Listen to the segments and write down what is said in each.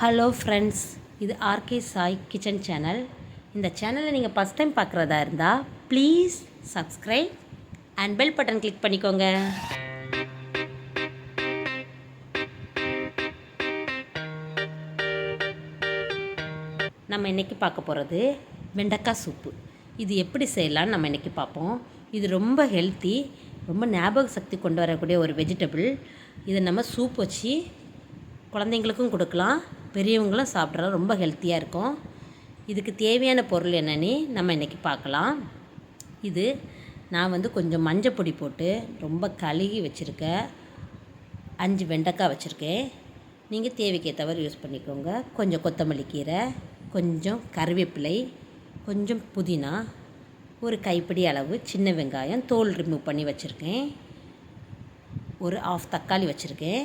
Hello friends, இது RK Sai kitchen channel. இந்த சேனலை நீங்கள் ஃபஸ்ட் டைம் பார்க்குறதா இருந்தால் please subscribe and bell button click பண்ணிக்கோங்க. நம்ம இன்றைக்கி பார்க்க போகிறது வெண்டைக்காய் சூப்பு. இது எப்படி செய்யலான்னு நம்ம இன்றைக்கி பார்ப்போம். இது ரொம்ப ஹெல்த்தி, ரொம்ப ஞாபக சக்தி கொண்டு வரக்கூடிய ஒரு வெஜிடபிள். இதை நம்ம சூப் வச்சு குழந்தைங்களுக்கும் கொடுக்கலாம், பெரியவங்களும் சாப்பிட்றோம். ரொம்ப ஹெல்த்தியாக இருக்கும். இதுக்கு தேவையான பொருள் என்னன்னு நம்ம இன்றைக்கி பார்க்கலாம். இது நான் கொஞ்சம் மஞ்சள் பொடி போட்டு ரொம்ப கழுகி வச்சுருக்கேன். 5 வெண்டைக்காய் வச்சுருக்கேன். நீங்கள் தேவைக்கு ஏற்றவாறு யூஸ் பண்ணிக்கோங்க. கொஞ்சம் கொத்தமல்லி கீரை, கொஞ்சம் கருவேப்பிலை, கொஞ்சம் புதினா, ஒரு கைப்பிடி அளவு சின்ன வெங்காயம் தோல் ரிமூவ் பண்ணி வச்சுருக்கேன். ஒரு 1/2 தக்காளி வச்சுருக்கேன்.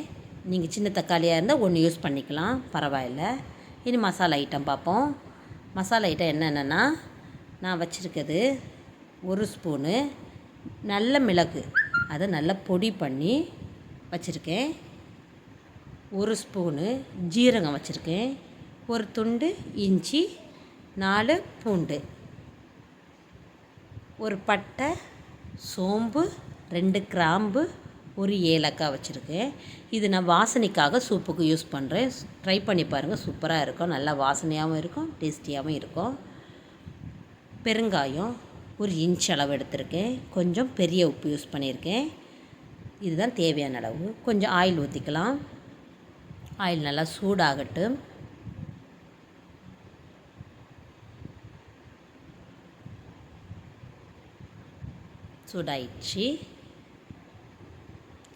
நீங்கள் சின்ன தக்காளியாக இருந்தால் 1 யூஸ் பண்ணிக்கலாம், பரவாயில்ல. இனி மசாலா ஐட்டம் பார்ப்போம். மசாலா ஐட்டம் என்னென்னா, நான் வச்சுருக்கிறது 1 ஸ்பூனு நல்ல மிளகு, அதை நல்லா பொடி பண்ணி வச்சுருக்கேன். 1 ஸ்பூனு ஜீரகம் வச்சுருக்கேன். ஒரு துண்டு இஞ்சி, 4 பூண்டு, ஒரு பட்டை, சோம்பு, 2 கிராம்பு, ஒரு ஏலக்காய் வச்சுருக்கேன். இது நான் வாசனைக்காக சூப்புக்கு யூஸ் பண்ணுறேன். ட்ரை பண்ணி பாருங்கள், சூப்பராக இருக்கும். நல்லா வாசனையாகவும் இருக்கும், டேஸ்டியாகவும் இருக்கும். பெருங்காயம் 1 இன்ச் அளவு எடுத்திருக்கேன். கொஞ்சம் பெரிய உப்பு யூஸ் பண்ணியிருக்கேன். இதுதான் தேவையான அளவு. கொஞ்சம் ஆயில் ஊற்றிக்கலாம். ஆயில் நல்லா சூடாகட்டும். சூடாயிடுச்சு.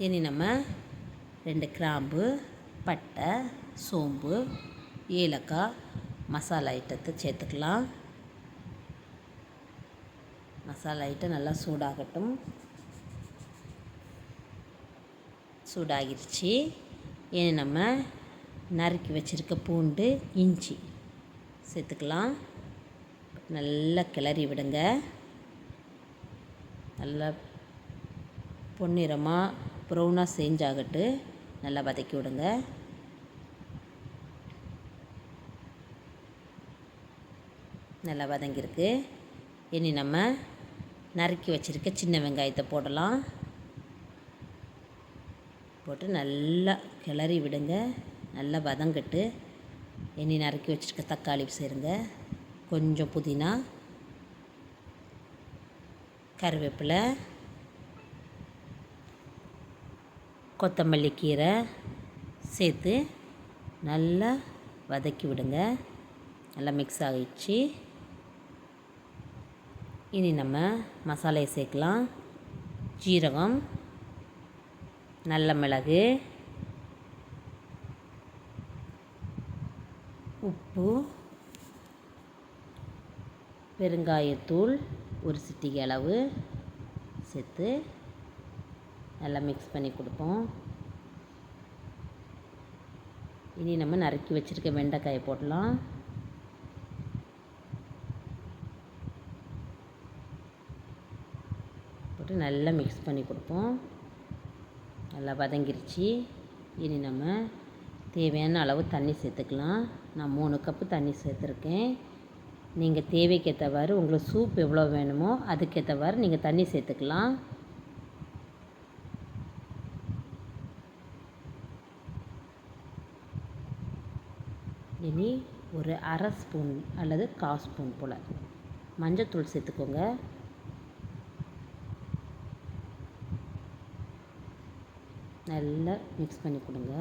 இனி நம்ம 2 கிராம்பு, பட்டை, சோம்பு, ஏலக்காய், மசாலா ஐட்டத்தை சேர்த்துக்கலாம். மசாலா ஐட்டம் நல்லா சூடாகட்டும். சூடாகிடுச்சு. இனி நம்ம நறுக்கி வச்சுருக்க பூண்டு, இஞ்சி சேர்த்துக்கலாம். நல்லா கிளறி விடுங்க. நல்லா பொன்னிறமாக ப்ரௌனாக செஞ்சாகட்டு நல்லா வதக்கி விடுங்க. நல்லா வதங்கியிருக்கு. இனி நம்ம நறுக்கி வச்சுருக்க சின்ன வெங்காயத்தை போடலாம். போட்டு நல்லா கிளறி விடுங்க. நல்லா வதங்கட்டு. இனி நறுக்கி வச்சுருக்க தக்காளி சேருங்க. கொஞ்சம் புதினா, கருவேப்பிலை, கொத்தமல்லி கீரை சேர்த்து நல்லா வதக்கி விடுங்க. நல்லா மிக்ஸ் ஆகிடுச்சு. இனி நம்ம மசாலையை சேர்க்கலாம். ஜீரகம், நல்ல மிளகு, உப்பு, பெருங்காயத்தூள் 1 சிட்டிகை அளவு சேர்த்து நல்லா மிக்ஸ் பண்ணி கொடுப்போம். இனி நம்ம நறுக்கி வச்சுருக்க வெண்டைக்காயை போடலாம். போட்டு நல்லா மிக்ஸ் பண்ணி கொடுப்போம். நல்லா வதங்கிருச்சு. இனி நம்ம தேவையான அளவு தண்ணி சேர்த்துக்கலாம். நான் 3 கப்பு தண்ணி சேர்த்துருக்கேன். நீங்கள் தேவைக்கேற்றவாறு உங்களுக்கு சூப் எவ்வளோ வேணுமோ அதுக்கேற்றவாறு நீங்கள் தண்ணி சேர்த்துக்கலாம். இனி ஒரு 1/2 ஸ்பூன் அல்லது 1/4 ஸ்பூன் போல் மஞ்சத்தூள் சேர்த்துக்கோங்க. நல்லா மிக்ஸ் பண்ணி கொடுங்க.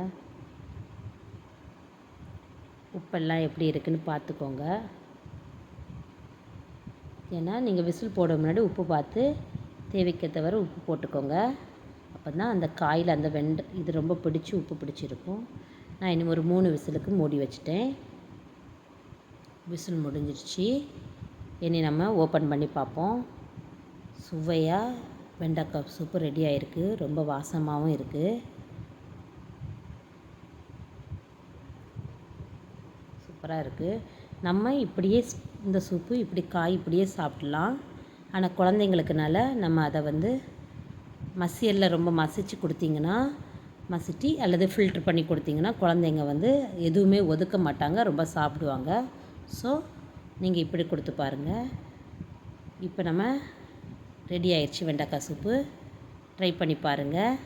உப்பெல்லாம் எப்படி இருக்குன்னு பார்த்துக்கோங்க. ஏன்னா நீங்கள் விசில் போட முன்னாடி உப்பு பார்த்து தேவைக்கேற்றவாறு உப்பு போட்டுக்கோங்க. அப்போ தான் அந்த காயில் அந்த இது ரொம்ப பிடிச்சி உப்பு பிடிச்சிருக்கும். நான் இன்னும் ஒரு 3 விசிலுக்கு மூடி வச்சுட்டேன். விசில் முடிஞ்சிருச்சு. இனி நம்ம ஓப்பன் பண்ணி பார்ப்போம். சுவையாக வெண்டைக்காய் சூப்பு ரெடி ஆகிருக்கு. ரொம்ப வாசமாகவும் இருக்குது. சூப்பராக இருக்குது. நம்ம இப்படியே இந்த சூப்பு காய் இப்படியே சாப்பிட்லாம். ஆனால் குழந்தைங்களுக்குனால நம்ம அதை மசியலில் ரொம்ப மசித்து கொடுத்தீங்கன்னா மசிட்டி அல்லது ஃபில்ட்ரு பண்ணி கொடுத்தீங்கன்னா குழந்தைங்க வந்து எதுவுமே ஒதுக்க மாட்டாங்க, ரொம்ப சாப்பிடுவாங்க. ஸோ நீங்கள் இப்படி கொடுத்து பாருங்கள். இப்போ நம்ம ரெடி ஆயிடுச்சு வெண்டைக்காய் சூப்பு. ட்ரை பண்ணி பாருங்கள்.